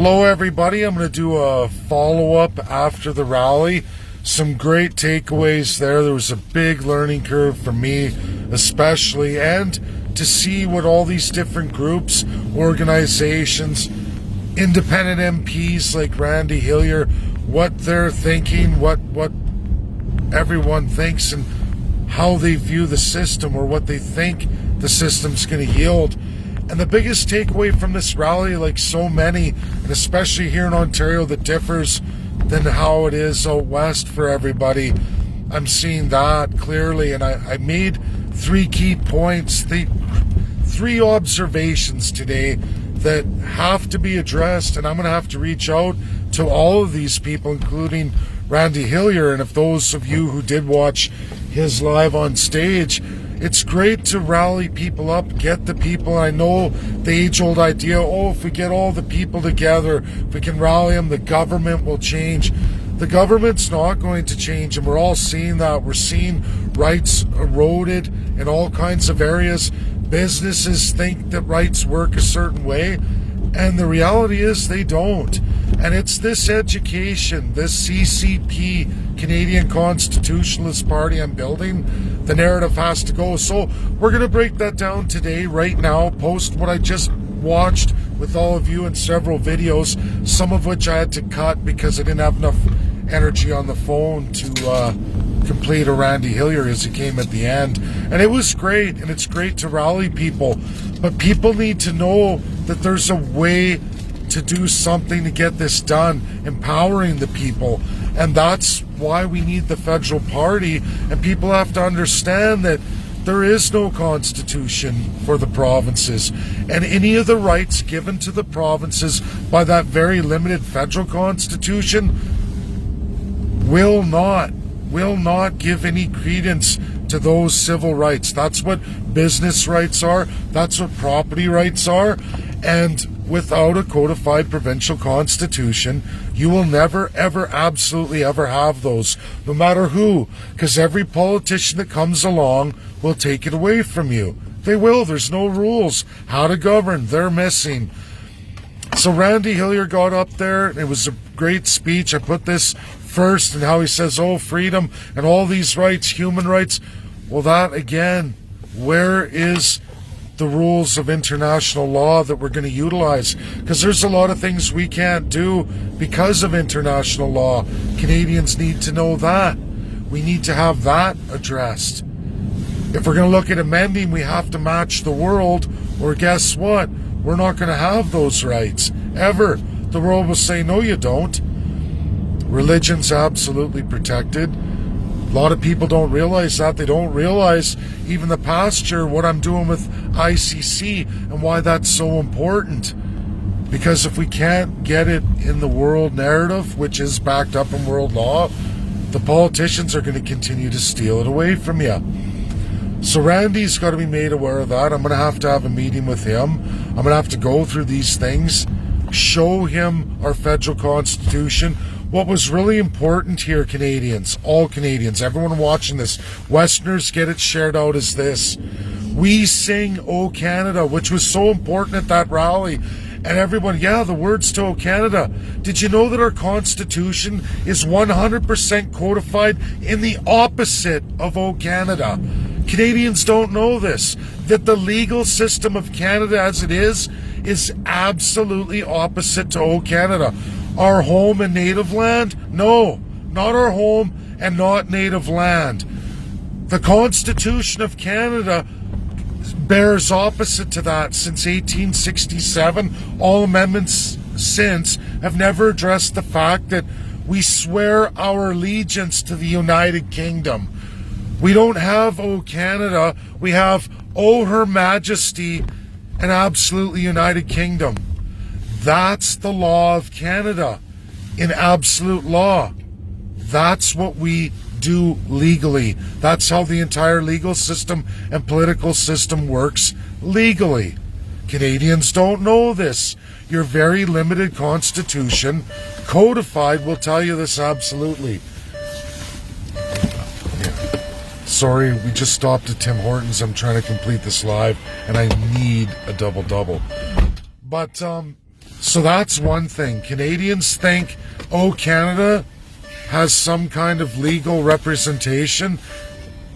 Hello everybody, I'm going to do a follow-up after the rally. Some great takeaways there. There was a big learning curve for me especially, and to see what all these different groups, organizations, independent MPs like Randy Hillier, what they're thinking, what everyone thinks and how they view the system or what they think the system's going to yield. And the biggest takeaway from this rally, like so many, and especially here in Ontario, that differs than how it is out west for everybody, I'm seeing that clearly. And I made three key points, three observations today that have to be addressed, and I'm going to have to reach out to all of these people, including Randy Hillier. And if those of you who did watch his live on stage, it's great to rally people up, get the people. I know the age-old idea, if we get all the people together, if we can rally them, the government will change. The government's not going to change, and we're all seeing that. We're seeing rights eroded in all kinds of areas. Businesses think that rights work a certain way, and the reality is they don't. And it's this education, this CCP, Canadian Constitutionalist Party I'm building. The narrative has to go. So we're going to break that down today, right now, post what I just watched with all of you in several videos, some of which I had to cut because I didn't have enough energy on the phone to complete a Randy Hillier as he came at the end. And it was great, and it's great to rally people. But people need to know that there's a way to do something to get this done, empowering the people. And that's why we need the federal party. And people have to understand that there is no constitution for the provinces. And any of the rights given to the provinces by that very limited federal constitution will not give any credence to those civil rights. That's what business rights are. That's what property rights are. And without a codified provincial constitution, you will never, ever, absolutely ever have those, no matter who, because every politician that comes along will take it away from you. They will. There's no rules. How to govern, they're missing. So Randy Hillier got up there. It was a great speech. I put this first, and how he says, freedom and all these rights, human rights. Well, that again, where is the rules of international law that we're going to utilize? Because there's a lot of things we can't do because of international law. Canadians need to know that. We need to have that addressed. If we're going to look at amending, we have to match the world, or guess what? We're not going to have those rights, ever. The world will say, no, you don't. Religion's absolutely protected. A lot of people don't realize that. They don't realize even the past year what I'm doing with ICC and why that's so important. Because if we can't get it in the world narrative, which is backed up in world law, the politicians are going to continue to steal it away from you. So Randy's got to be made aware of that. I'm going to have a meeting with him. I'm going to have to go through these things, show him our federal constitution. What was really important here, Canadians, all Canadians, everyone watching this, Westerners, get it shared out, as this. We sing O Canada, which was so important at that rally. And everyone, the words to O Canada. Did you know that our Constitution is 100% codified in the opposite of O Canada? Canadians don't know this, that the legal system of Canada as it is absolutely opposite to O Canada. Our home and native land? No, not our home and not native land. The Constitution of Canada bears opposite to that since 1867. All amendments since have never addressed the fact that we swear our allegiance to the United Kingdom. We don't have O Canada, we have O Her Majesty and absolutely United Kingdom. That's the law of Canada in absolute law. That's what we do legally. That's how the entire legal system and political system works legally. Canadians don't know this. Your very limited constitution, codified, will tell you this absolutely. Sorry, we just stopped at Tim Hortons. I'm trying to complete this live, and I need a double-double. But So that's one thing. Canadians think, oh, Canada has some kind of legal representation.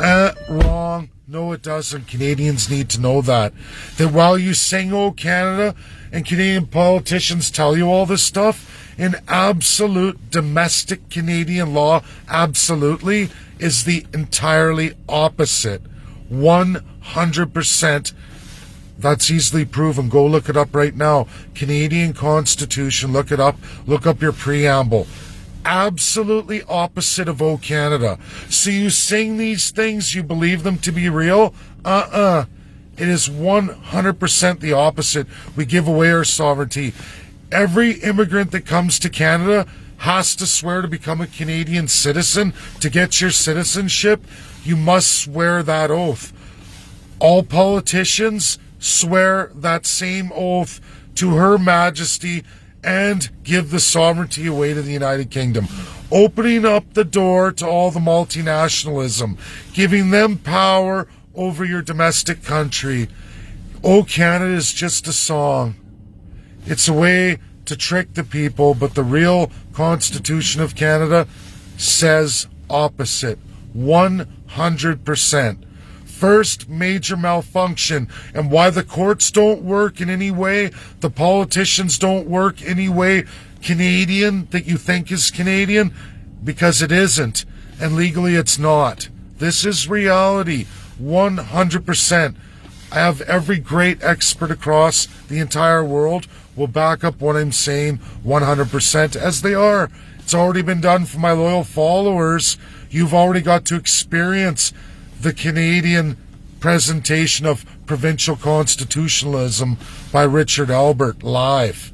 Wrong. No, it doesn't. Canadians need to know that. That while you sing, oh, Canada, and Canadian politicians tell you all this stuff, in absolute domestic Canadian law, absolutely, is the entirely opposite. 100%. That's easily proven. Go look it up right now. Canadian Constitution, look it up. Look up your preamble. Absolutely opposite of Oh Canada. So you sing these things, you believe them to be real? It is 100% the opposite. We give away our sovereignty. Every immigrant that comes to Canada has to swear to become a Canadian citizen. To get your citizenship, you must swear that oath. All politicians swear that same oath to Her Majesty and give the sovereignty away to the United Kingdom, opening up the door to all the multinationalism, giving them power over your domestic country. Oh, Canada is just a song. It's a way to trick the people, but the real Constitution of Canada says opposite. 100%. First major malfunction, and why the courts don't work in any way, the politicians don't work any way Canadian that you think is Canadian, because it isn't, and legally it's not. This is reality, 100%. I have every great expert across the entire world will back up what I'm saying 100%, as they are. It's already been done for my loyal followers. You've already got to experience the Canadian presentation of provincial constitutionalism by Richard Albert live.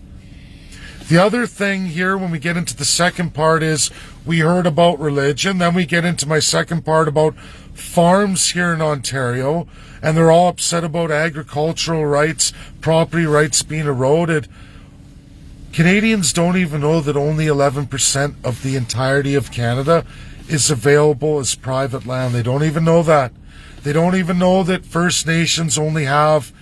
The other thing here when we get into the second part is we heard about religion, then we get into my second part about farms here in Ontario, and they're all upset about agricultural rights, property rights being eroded. Canadians don't even know that only 11% of the entirety of Canada is available as private land. They don't even know that. They don't even know that First Nations only have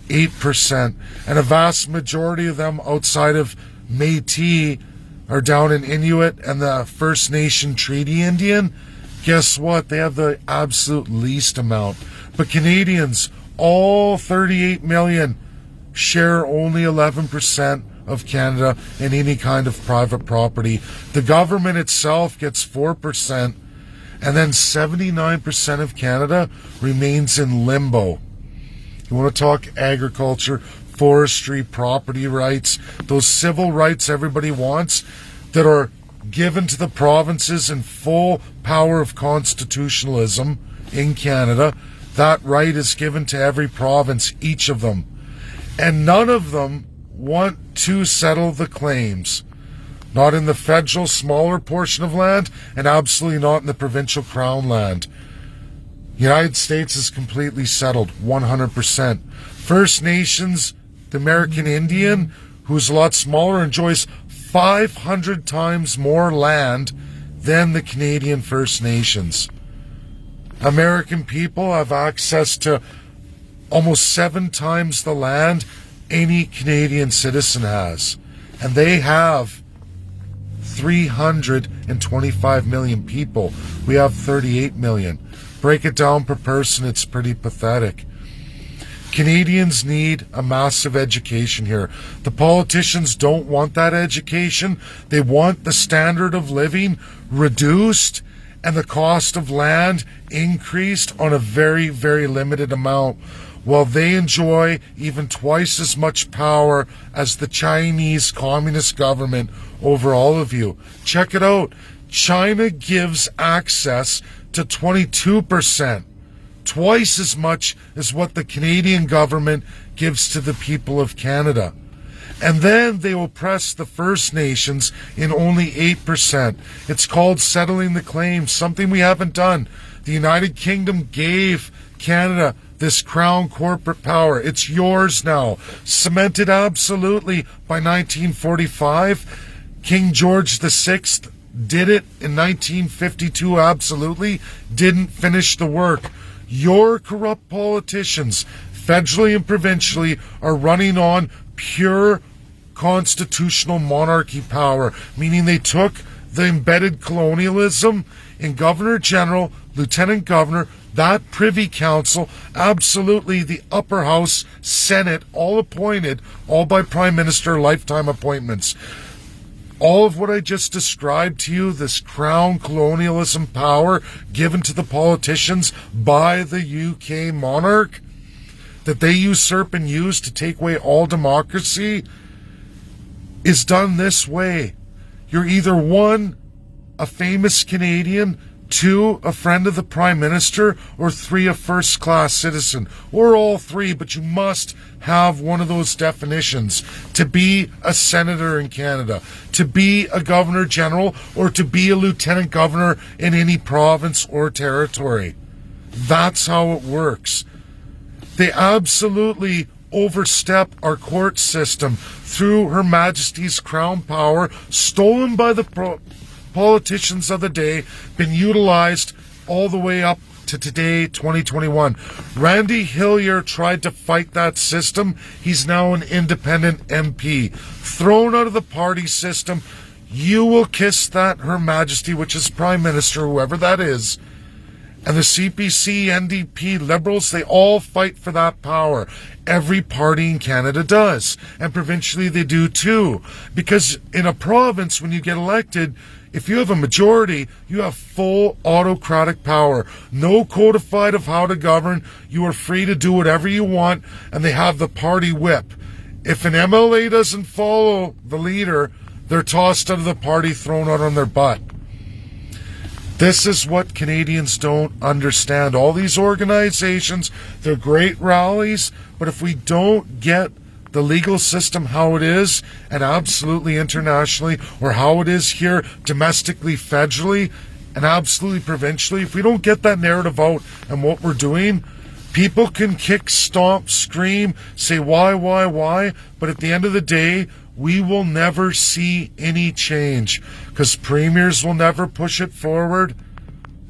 8%, and a vast majority of them outside of Métis are down in Inuit and the First Nation Treaty Indian. Guess what? They have the absolute least amount. But Canadians, all 38 million, share only 11% of Canada in any kind of private property. The government itself gets 4%, and then 79% of Canada remains in limbo. You want to talk agriculture, forestry, property rights, those civil rights everybody wants that are given to the provinces in full power of constitutionalism in Canada. That right is given to every province, each of them. And none of them want to settle the claims. Not in the federal smaller portion of land, and absolutely not in the provincial crown land. United States is completely settled, 100%. First Nations, the American Indian, who's a lot smaller, enjoys 500 times more land than the Canadian First Nations. American people have access to almost 7 times the land any Canadian citizen has. And they have 325 million people. We have 38 million. Break it down per person, it's pretty pathetic. Canadians need a massive education here. The politicians don't want that education. They want the standard of living reduced and the cost of land increased on a very, very limited amount, while they enjoy even twice as much power as the Chinese Communist government over all of you. Check it out. China gives access to 22%, twice as much as what the Canadian government gives to the people of Canada. And then they oppress the First Nations in only 8%. It's called settling the claims, something we haven't done. The United Kingdom gave Canada this crown corporate power. It's yours now. Cemented absolutely by 1945. King George VI did it in 1952 absolutely. Didn't finish the work. Your corrupt politicians, federally and provincially, are running on pure constitutional monarchy power, meaning they took the embedded colonialism in Governor General, Lieutenant Governor, that Privy Council, absolutely the upper house, Senate, all appointed, all by Prime Minister, lifetime appointments. All of what I just described to you, this crown colonialism power given to the politicians by the UK monarch, that they usurp and use to take away all democracy, is done this way. You're either one, a famous Canadian, two, a friend of the Prime Minister, or three, a first-class citizen, or all three, but you must have one of those definitions to be a senator in Canada, to be a Governor General, or to be a Lieutenant Governor in any province or territory. That's how it works. They absolutely overstep our court system through Her Majesty's Crown power, stolen by the politicians of the day, been utilized all the way up to today, 2021. Randy Hillier tried to fight that system. He's now an independent MP. Thrown out of the party system. You will kiss that Her Majesty, which is Prime Minister, whoever that is. And the CPC, NDP, Liberals, they all fight for that power. Every party in Canada does. And provincially they do too. Because in a province, when you get elected, if you have a majority, you have full autocratic power. No codified of how to govern. You are free to do whatever you want, and they have the party whip. If an MLA doesn't follow the leader, they're tossed out of the party, thrown out on their butt. This is what Canadians don't understand. All these organizations, they're great rallies, but if we don't get the legal system how it is, and absolutely internationally, or how it is here domestically, federally, and absolutely provincially, if we don't get that narrative out and what we're doing, people can kick, stomp, scream, say why, but at the end of the day, we will never see any change because premiers will never push it forward.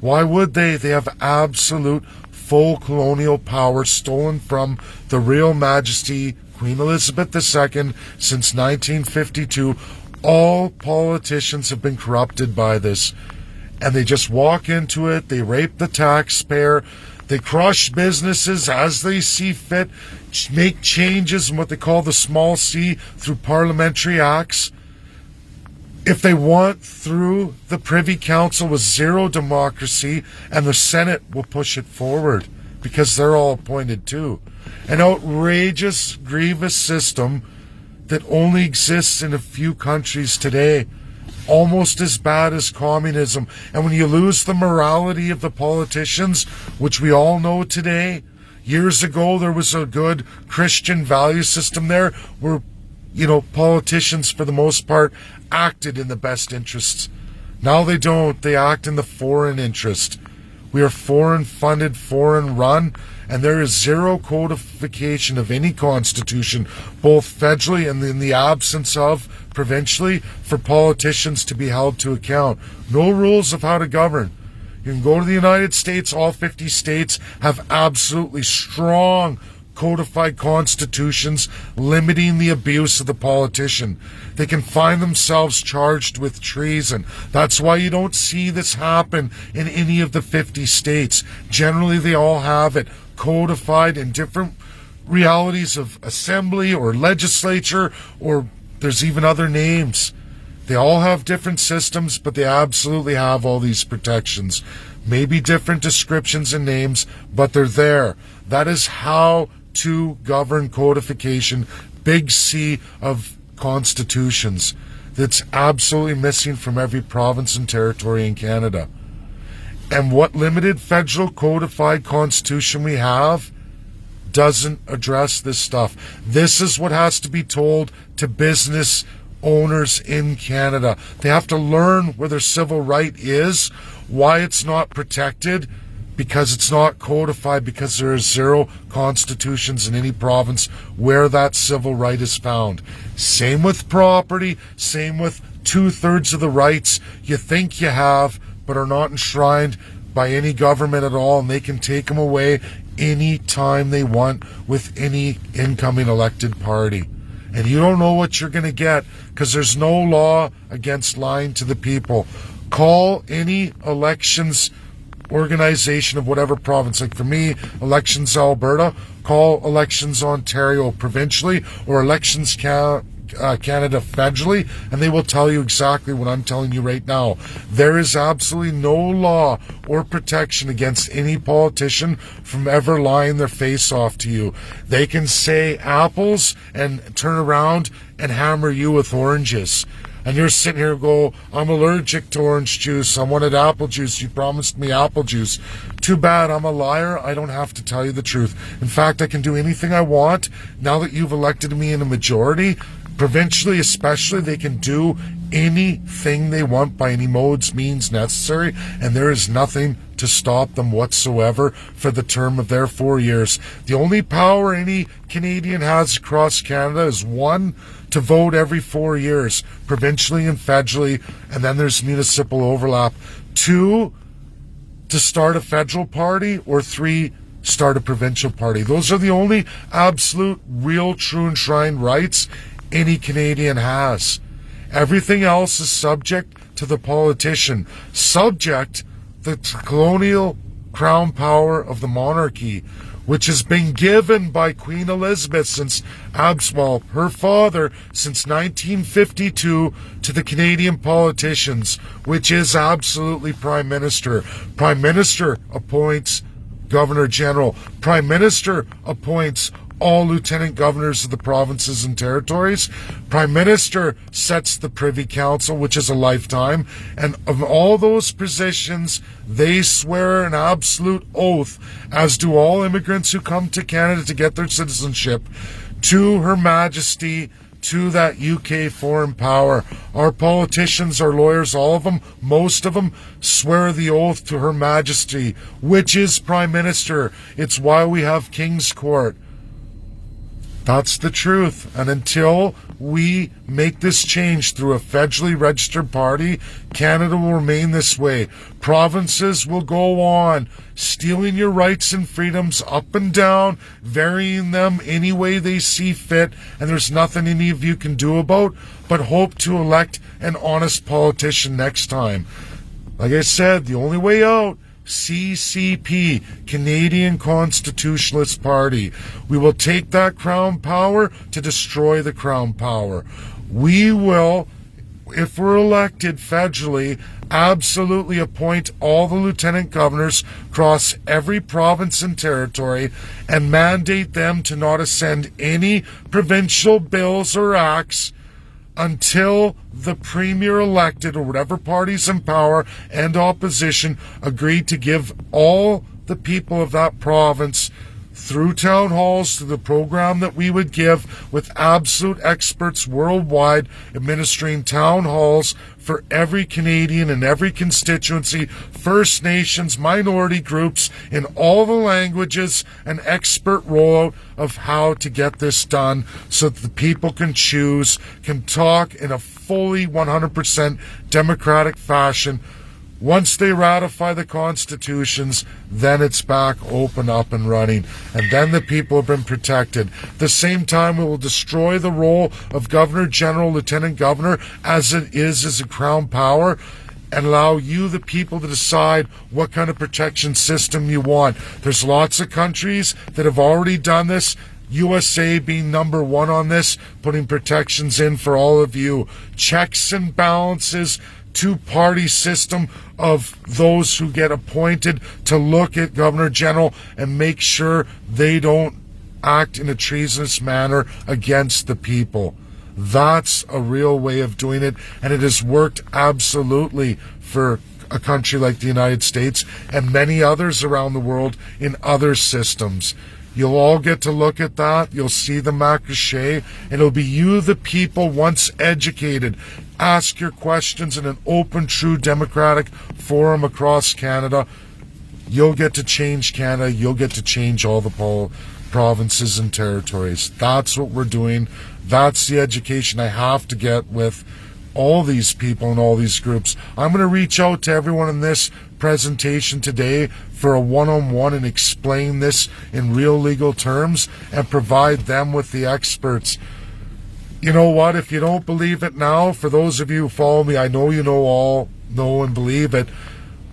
Why would they? They have absolute full colonial power stolen from the real Majesty, Queen Elizabeth II, since 1952. All politicians have been corrupted by this, and they just walk into it. They rape the taxpayer. They crush businesses as they see fit, make changes in what they call the small c through parliamentary acts. If they want, through the Privy Council with zero democracy, and the Senate will push it forward because they're all appointed too. An outrageous, grievous system that only exists in a few countries today. Almost as bad as communism. And when you lose the morality of the politicians, which we all know today, years ago there was a good Christian value system there where, politicians for the most part acted in the best interests. Now they don't. They act in the foreign interest. We are foreign funded, foreign run, and there is zero codification of any constitution, both federally and in the absence of provincially, for politicians to be held to account. No rules of how to govern. You can go to the United States, all 50 states have absolutely strong codified constitutions limiting the abuse of the politician. They can find themselves charged with treason. That's why you don't see this happen in any of the 50 states. Generally, they all have it codified in different realities of assembly or legislature, or there's even other names. They all have different systems, but they absolutely have all these protections. Maybe different descriptions and names, but they're there. That is how to govern codification, big C of constitutions. That's absolutely missing from every province and territory in Canada. And what limited federal codified constitution we have doesn't address this stuff. This is what has to be told to business owners in Canada. They have to learn where their civil right is, why it's not protected, because it's not codified, because there are zero constitutions in any province where that civil right is found. Same with property, same with 2/3 of the rights you think you have, but are not enshrined by any government at all, and they can take them away any time they want with any incoming elected party. and you don't know what you're going to get because there's no law against lying to the people. Call any elections organization of whatever province. Like for me, Elections Alberta, call Elections Ontario provincially, or Elections Canada federally, and they will tell you exactly what I'm telling you right now. There is absolutely no law or protection against any politician from ever lying their face off to you. They can say apples and turn around and hammer you with oranges. And you're sitting here and go, I'm allergic to orange juice. I wanted apple juice. You promised me apple juice. Too bad, I'm a liar. I don't have to tell you the truth. In fact, I can do anything I want. Now that you've elected me in a majority, provincially especially, they can do anything they want by any modes, means necessary, and there is nothing to stop them whatsoever for the term of their 4 years. The only power any Canadian has across Canada is, one, to vote every 4 years, provincially and federally, and then there's municipal overlap. 2, to start a federal party, or 3, start a provincial party. Those are the only absolute, real, true, enshrined rights any Canadian has. Everything else is subject to the politician, subject the colonial crown power of the monarchy, which has been given by Queen Elizabeth since her father, since 1952, to the Canadian politicians, which is absolutely Prime Minister. Prime Minister appoints Governor General. Prime Minister appoints all lieutenant governors of the provinces and territories. Prime Minister sets the Privy Council, which is a lifetime. And of all those positions, they swear an absolute oath, as do all immigrants who come to Canada to get their citizenship, to Her Majesty, to that UK foreign power. Our politicians, our lawyers, all of them, most of them, swear the oath to Her Majesty, which is Prime Minister. It's why we have King's Court. That's the truth. And until we make this change through a federally registered party, Canada will remain this way. Provinces will go on stealing your rights and freedoms up and down, varying them any way they see fit, and there's nothing any of you can do about but hope to elect an honest politician next time. Like I said, the only way out, CCP, Canadian Constitutionalist Party. We will take that crown power to destroy the crown power. We will, if we're elected federally, absolutely appoint all the lieutenant governors across every province and territory and mandate them to not ascend any provincial bills or acts until the premier elected, or whatever parties in power and opposition, agreed to give all the people of that province, through town halls, through the program that we would give with absolute experts worldwide, administering town halls for every Canadian in every constituency, First Nations, minority groups, in all the languages, an expert rollout of how to get this done so that the people can choose, can talk in a fully 100% democratic fashion. Once they ratify the constitutions, then it's back open, up and running. And then the people have been protected. At the same time, we will destroy the role of Governor General, Lieutenant Governor, as it is as a crown power, and allow you, the people, to decide what kind of protection system you want. There's lots of countries that have already done this. USA being number one on this, putting protections in for all of you. Checks and balances, two-party system of those who get appointed to look at Governor General and make sure they don't act in a treasonous manner against the people. That's a real way of doing it, and it has worked absolutely for a country like the United States and many others around the world in other systems. You'll all get to look at that. You'll see the maquillage, and it'll be you, the people, once educated. Ask your questions in an open, true, democratic forum across Canada. You'll get to change Canada. You'll get to change all the provinces and territories. That's what we're doing. That's the education I have to get with all these people and all these groups. I'm going to reach out to everyone in this presentation today for a one-on-one and explain this in real legal terms and provide them with the experts. you know what? If you don't believe it now, for those of you who follow me, I know you all know and believe it.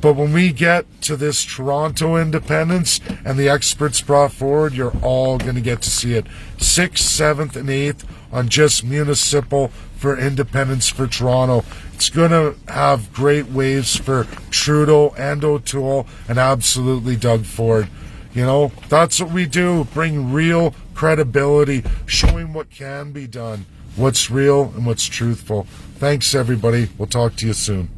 But when we get to this Toronto independence and the experts brought forward, you're all going to get to see it. 6th, 7th, and 8th on just municipal for independence for Toronto. It's going to have great waves for Trudeau and O'Toole and absolutely Doug Ford. You know, that's what we do. Bring real credibility, showing what can be done, what's real and what's truthful. Thanks, everybody. We'll talk to you soon.